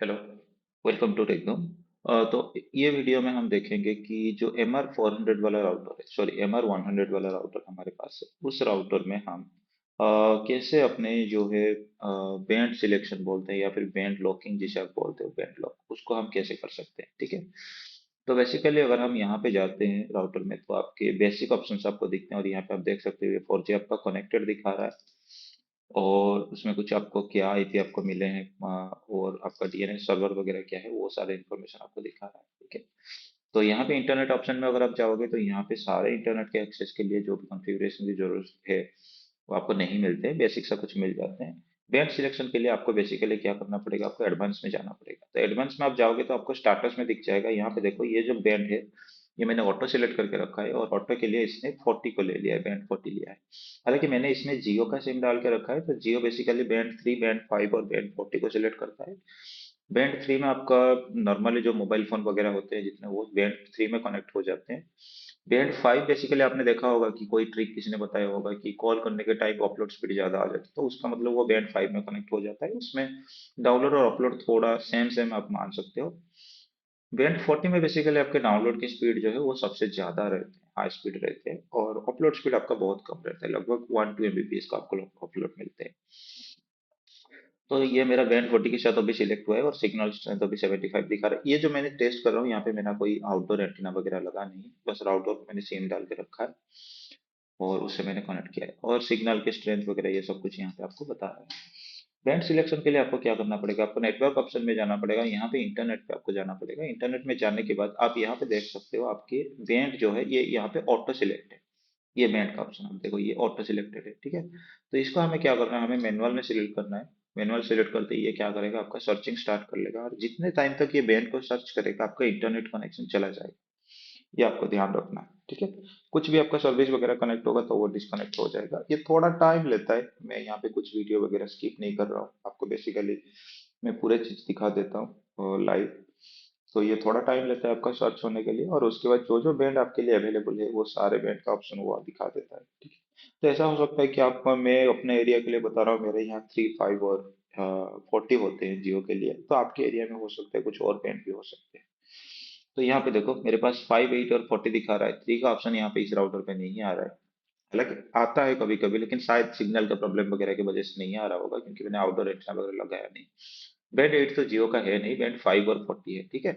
Hello, welcome to techno. तो ये video में हम देखेंगे कि जो MR400 वाला राउटर है, सॉरी MR100 वाला राउटर हमारे पास है, उस राउटर में हम कैसे अपने जो है बैंड सिलेक्शन बोलते हैं या फिर बैंड लॉकिंग जिसे आप बोलते हो, बैंड लॉक, उसको हम कैसे कर सकते हैं। ठीक है। तो बेसिकली अगर हम यहाँ पे जाते हैं राउटर में तो आपके बेसिक ऑप्शंस आपको दिखते हैं और यहाँ पे आप देख सकते हो 4G आपका कनेक्टेड दिखा रहा है और उसमें कुछ आपको क्या आईपी आपको मिले हैं, और आपका डीएनएस सर्वर वगैरह क्या है, वो सारे इन्फॉर्मेशन आपको दिखा रहा है। ठीक है। तो यहाँ पे इंटरनेट ऑप्शन में अगर आप जाओगे तो यहाँ पे सारे इंटरनेट के एक्सेस के लिए जो भी कॉन्फ़िगरेशन की जरूरत है वो आपको नहीं मिलते हैं, बेसिक सा कुछ मिल जाते हैं। बैंड सिलेक्शन के लिए आपको बेसिकली क्या करना पड़ेगा, आपको एडवांस में जाना पड़ेगा। तो एडवांस में आप जाओगे तो आपको स्टार्टर्स में दिख जाएगा। यहाँ पे देखो, ये जो बैंड है ये मैंने ऑटो सिलेक्ट करके रखा है और ऑटो के लिए इसने 40 को ले लिया है, बैंड 40 लिया है। हालांकि मैंने इसमें जियो का सिम डाल के रखा है, तो जियो बेसिकली बैंड 3, बैंड 5 और बैंड 40 को सिलेक्ट करता है। बैंड 3 में आपका नॉर्मली जो मोबाइल फोन वगैरह होते हैं जितने, वो बैंड 3 में कनेक्ट हो जाते हैं। बैंड 5 बेसिकली आपने देखा होगा कि कोई ट्रिक किसी ने बताया होगा कि कॉल करने के टाइम अपलोड स्पीड ज्यादा आ जाती है, तो उसका मतलब वो बैंड 5 में कनेक्ट हो जाता है। उसमें डाउनलोड और अपलोड थोड़ा सेम सेम आप मान सकते हो। बैंड 40 में बेसिकली आपके डाउनलोड की स्पीड जो है वो सबसे ज्यादा रहते हैं, हाई स्पीड रहते हैं, और अपलोड स्पीड आपका बहुत कम रहता है, लगभग 1-2 MBPS का आपको अपलोड मिलते हैं। तो ये मेरा बैंड 40 के साथ अभी सिलेक्ट हुआ है और सिग्नल स्ट्रेंथ अभी 75 दिखा रहा है। ये जो मैंने टेस्ट कर रहा हूँ यहाँ पे मेरा कोई आउटडोर एंटीना वगैरह लगा नहीं है, बस आउटडोर पे मैंने सिम डाल के रखा है और उससे मैंने कनेक्ट किया है, और सिग्नल के स्ट्रेंथ वगैरह ये सब कुछ यहाँ पे आपको बता रहा है। बैंड सिलेक्शन के लिए आपको क्या करना पड़ेगा, आपको नेटवर्क ऑप्शन में जाना पड़ेगा। यहाँ पे इंटरनेट पे आपको जाना पड़ेगा। इंटरनेट में जाने के बाद आप यहाँ पे देख सकते हो आपके बैंड जो है ये यहाँ पे ऑटो सिलेक्ट है। ये बैंड का ऑप्शन आप देखो, ये ऑटो सिलेक्टेड है। ठीक है। तो इसको हमें क्या करना है, हमें मैनुअल में सिलेक्ट करना है। मैनुअल सिलेक्ट करते ही ये क्या करेगा, आपका सर्चिंग स्टार्ट कर लेगा, और जितने टाइम तक ये बैंड को सर्च करेगा आपका इंटरनेट कनेक्शन चला जाएगा। ये आपको ध्यान रखना है। ठीक है। कुछ भी आपका सर्विस वगैरह कनेक्ट होगा तो वो डिस्कनेक्ट हो जाएगा। ये थोड़ा टाइम लेता है, मैं यहाँ पे कुछ वीडियो वगैरह स्किप नहीं कर रहा हूँ, आपको बेसिकली मैं पूरे चीज दिखा देता हूँ लाइव। तो ये थोड़ा टाइम लेता है आपका सर्च होने के लिए, और उसके बाद जो जो बैंड आपके लिए अवेलेबल है वो सारे बैंड का ऑप्शन वो दिखा देता है। ठीक है। तो ऐसा हो सकता है कि आप, मैं अपने एरिया के लिए बता रहा हूँ, मेरे यहाँ 3, 5 और 40 होते हैं जियो के लिए, तो आपके एरिया में हो सकता है कुछ और बैंड भी हो सकते हैं। तो यहाँ पे देखो मेरे पास 5, 8 और 40 दिखा रहा है। 3 का ऑप्शन यहाँ पे इस राउटर पे नहीं आ रहा है। हालांकि आता है कभी कभी, लेकिन शायद सिग्नल का प्रॉब्लम वगैरह की वजह से नहीं आ रहा होगा, क्योंकि मैंने आउटडोर एंटीना वगैरह लगाया नहीं। बैंड 8 तो जियो का है नहीं, बैंड 5 और 40 है। ठीक है।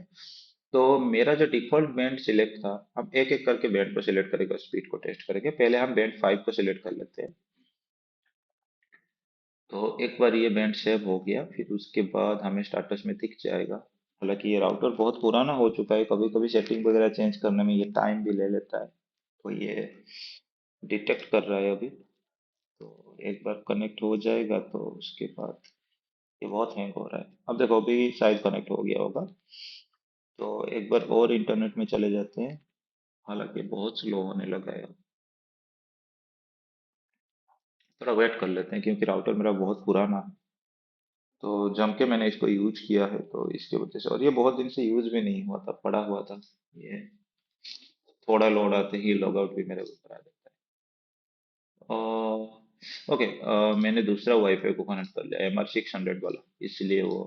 तो मेरा जो डिफॉल्ट बैंड सिलेक्ट था, हम एक एक करके बैंड को सिलेक्ट करेंगे, स्पीड को टेस्ट करेंगे। पहले हम बैंड 5 को सिलेक्ट कर लेते हैं। तो एक बार ये बैंड सेव हो गया, फिर उसके बाद हमें स्टाटस में दिख जाएगा। हालांकि ये राउटर बहुत पुराना हो चुका है, कभी कभी सेटिंग वगैरह चेंज करने में ये टाइम भी ले लेता है। तो ये डिटेक्ट कर रहा है अभी। तो एक बार कनेक्ट हो जाएगा तो उसके बाद, ये बहुत हैंग हो रहा है। अब देखो अभी शायद कनेक्ट हो गया होगा। तो एक बार और इंटरनेट में चले जाते हैं। हालांकि बहुत स्लो होने लगा है अब। थोड़ा वेट कर लेते हैं क्योंकि राउटर मेरा बहुत पुराना है, तो जम के मैंने इसको यूज किया है, तो इसके वजह से। और ये बहुत दिन से यूज भी नहीं हुआ था, पड़ा हुआ था ये। थोड़ा लोड आते ही लॉग आउट भी मेरे ऊपर आ जाता है। ओके, मैंने दूसरा वाईफाई को कनेक्ट कर लिया, MR600 वाला, इसलिए वो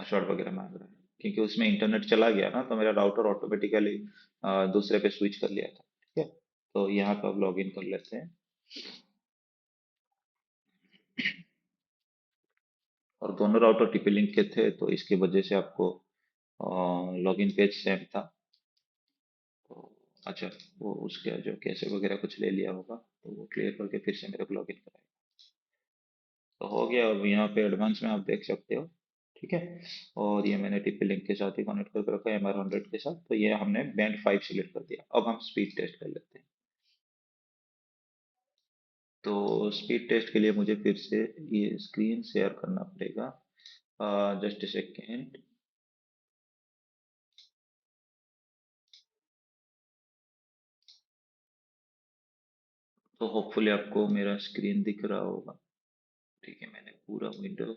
पासवर्ड वगैरह मांग रहा है। क्योंकि उसमें इंटरनेट चला गया ना, तो मेरा राउटर ऑटोमेटिकली दूसरे पे स्विच कर लिया था। ठीक है। तो यहाँ पे अब लॉग इन कर लेते हैं। और दोनों राउटर टीपी लिंक के थे, तो इसकी वजह से आपको लॉगिन पेज सेम था। तो अच्छा, वो उसके जो कैसे वगैरह कुछ ले लिया होगा, तो वो क्लियर करके फिर से मेरे को लॉगिन कराएगा। तो हो गया। अब यहाँ पे एडवांस में आप देख सकते हो। ठीक है। और ये मैंने टीपी लिंक के साथ ही कनेक्ट करके रखा है, MR100 के साथ। तो ये हमने बैंड 5 सिलेक्ट कर दिया। अब हम स्पीड टेस्ट कर लेते हैं। तो स्पीड टेस्ट के लिए मुझे फिर से ये स्क्रीन शेयर करना पड़ेगा। Just a second. तो होपफुली आपको मेरा स्क्रीन दिख रहा होगा। ठीक है, मैंने पूरा विंडो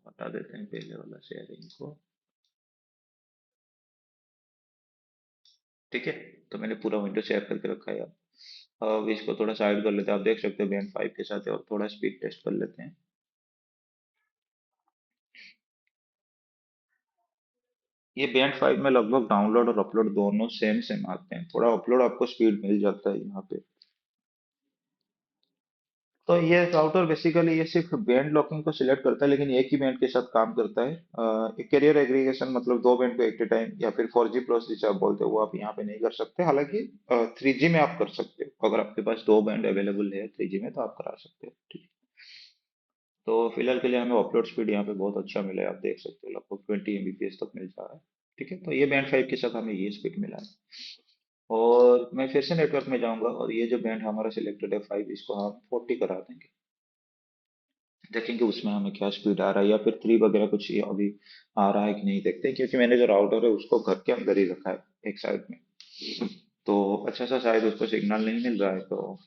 हटा देते हैं पहले वाला शेयरिंग को। ठीक है। तो मैंने पूरा विंडो शेयर करके रखा है। अब इसको थोड़ा साइड कर लेते हैं। आप देख सकते हो बैंड 5 के साथ है, और थोड़ा स्पीड टेस्ट कर लेते हैं। ये बैंड 5 में लगभग डाउनलोड और अपलोड दोनों सेम सेम आते हैं, थोड़ा अपलोड आपको स्पीड मिल जाता है यहाँ पे। तो ये राउटर बेसिकली ये सिर्फ बैंड लॉकिंग को सिलेक्ट करता है, लेकिन एक ही बैंड के साथ काम करता है। कैरियर एग्रीगेशन मतलब दो बैंड को एट ए टाइम या फिर 4G प्लस जिसे आप बोलते हो वो आप यहाँ पे नहीं कर सकते। हालांकि 3G में आप कर सकते हो, अगर आपके पास दो बैंड अवेलेबल है 3G में तो आप करा सकते हो, ठीक है। तो फिलहाल के लिए हमें अपलोड स्पीड यहाँ पे बहुत अच्छा मिला है, आप देख सकते हो लगभग 20 Mbps तक मिल जा रहा है। ठीक है, तो ये बैंड 5 के साथ हमें ये स्पीड मिला है। और मैं फिर से नेटवर्क में जाऊंगा और ये जो बैंड हमारा सिलेक्टेड है 5, इसको हम 40 करा देंगे। देखेंगे उसमें हमें क्या स्पीड आ रहा है, या फिर 3 वगैरह कुछ ये अभी आ रहा है कि नहीं, देखते हैं। क्योंकि मैंने जो राउटर है उसको घर के अंदर ही रखा है एक साइड में, तो अच्छा सा शायद उसको सिग्नल नहीं मिल रहा है, तो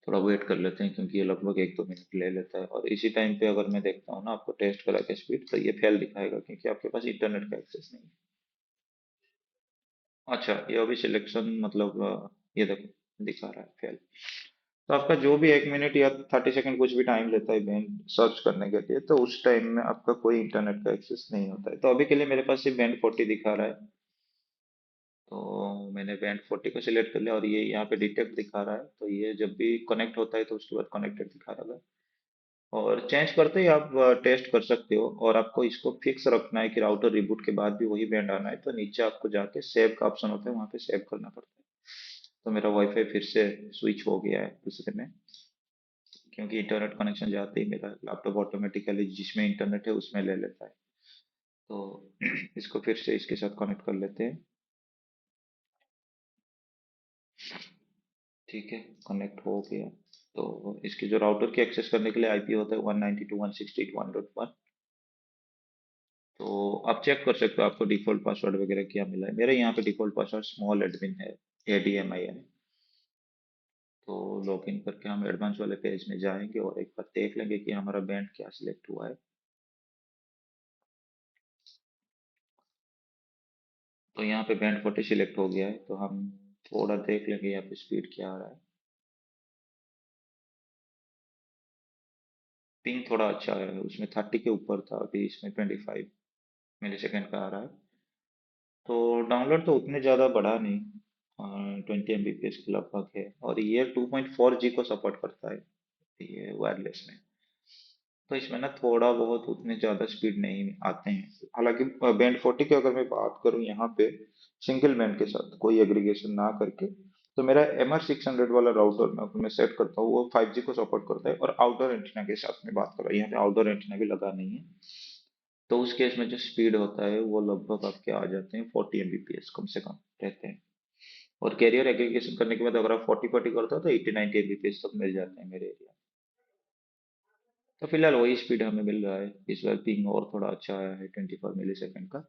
थोड़ा वेट कर लेते हैं, क्योंकि ये लगभग 1-2 मिनट ले लेता है। और इसी टाइम पे अगर मैं देखता हूँ ना आपको टेस्ट करा के स्पीड, तो ये फेल दिखाएगा क्योंकि आपके पास इंटरनेट का एक्सेस नहीं है। अच्छा, ये अभी सिलेक्शन मतलब ये देखो दिखा रहा है फेल। तो आपका जो भी 1 मिनट या 30 सेकंड कुछ भी टाइम लेता है बैंड सर्च करने के लिए, तो उस टाइम में आपका कोई इंटरनेट का एक्सेस नहीं होता है। तो अभी के लिए मेरे पास सिर्फ बैंड 40 दिखा रहा है, तो मैंने बैंड 40 को सिलेक्ट कर लिया और ये यहाँ पे डिटेक्ट दिखा रहा है। तो ये जब भी कनेक्ट होता है तो उसके बाद कनेक्टेड दिखा रहा है। और चेंज करते ही आप टेस्ट कर सकते हो, और आपको इसको फिक्स रखना है कि राउटर रिबूट के बाद भी वही बैंड आना है, तो नीचे आपको जाके सेव का ऑप्शन होता है, वहाँ पे सेव करना पड़ता है। तो मेरा वाईफाई फिर से स्विच हो गया है दूसरे में, क्योंकि इंटरनेट कनेक्शन जाते ही मेरा लैपटॉप ऑटोमेटिकली जिसमें इंटरनेट है उसमें ले लेता है। तो इसको फिर से इसके साथ कनेक्ट कर लेते हैं। ठीक है, कनेक्ट हो गया। तो इसकी जो राउटर की एक्सेस करने के लिए आईपी होता है 192.168.1.1। तो आप चेक कर सकते हो आपको डिफॉल्ट पासवर्ड वगैरह क्या मिला है। मेरे यहाँ पे डिफॉल्ट पासवर्ड स्मॉल एडमिन है, ADMIN। तो लॉगिन करके हम एडवांस वाले पेज में जाएंगे और एक बार देख लेंगे कि हमारा बैंड क्या सिलेक्ट हुआ है। तो यहाँ पे बैंड 40 सिलेक्ट हो गया है, तो हम थोड़ा देख लेंगे यहाँ पे स्पीड क्या आ रहा है। पिंग थोड़ा अच्छा है, उसमें 30 के ऊपर था, अभी इसमें 25 मिली सेकेंड का आ रहा है। तो डाउनलोड तो उतने ज़्यादा बढ़ा नहीं, 20 Mbps के लगभग है। और ये 2.4G को सपोर्ट करता है ये वायरलेस में। तो इसमें ना थोड़ा बहुत उतने ज़्यादा स्पीड नहीं आते हैं। हालांकि बैंड 40 की अगर मैं बात करूँ यहाँ पे सिंगल बैंड के साथ कोई एग्रीगेशन ना करके, तो मेरा MR600 वाला राउटर मैं सेट करता हूँ, वो 5G को सपोर्ट करता है। और आउटडोर एंटीना के साथ में बात कर रहा हूँ, यहाँ पे आउटडोर एंटीना भी लगा नहीं है। तो उस केस में जो स्पीड होता है वो लगभग आपके आ जाते हैं 40 Mbps कम से कम रहते हैं। और कैरियर एग्रीगेशन करने के बाद अगर आप 40-40 करते हो तो 80-90 Mbps तक मिल जाते हैं मेरे एरिया। तो फिलहाल वही स्पीड हमें मिल रहा है। इस बार पिंग और थोड़ा अच्छा आया है 24 मिली सेकेंड का।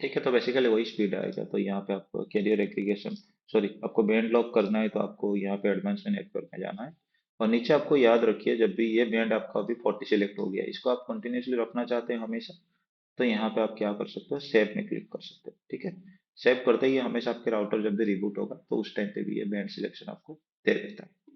ठीक है, तो बेसिकली वही स्पीड आएगा। तो यहाँ पे आपको कैरियर एग्रीगेशन, सॉरी, आपको बैंड लॉक करना है तो आपको यहाँ पे एडवांस में नेटवर्क में जाना है। और नीचे आपको याद रखिए, जब भी ये बैंड आपका अभी 40 सिलेक्ट हो गया है, इसको आप कंटिन्यूसली रखना चाहते हैं हमेशा, तो यहाँ पे आप क्या कर सकते हो, सेव में क्लिक कर सकते हो। ठीक है, सेव करते ही हमेशा आपके राउटर जब भी रिबूट होगा तो उस टाइम पे भी ये बैंड सिलेक्शन आपको दे देता है।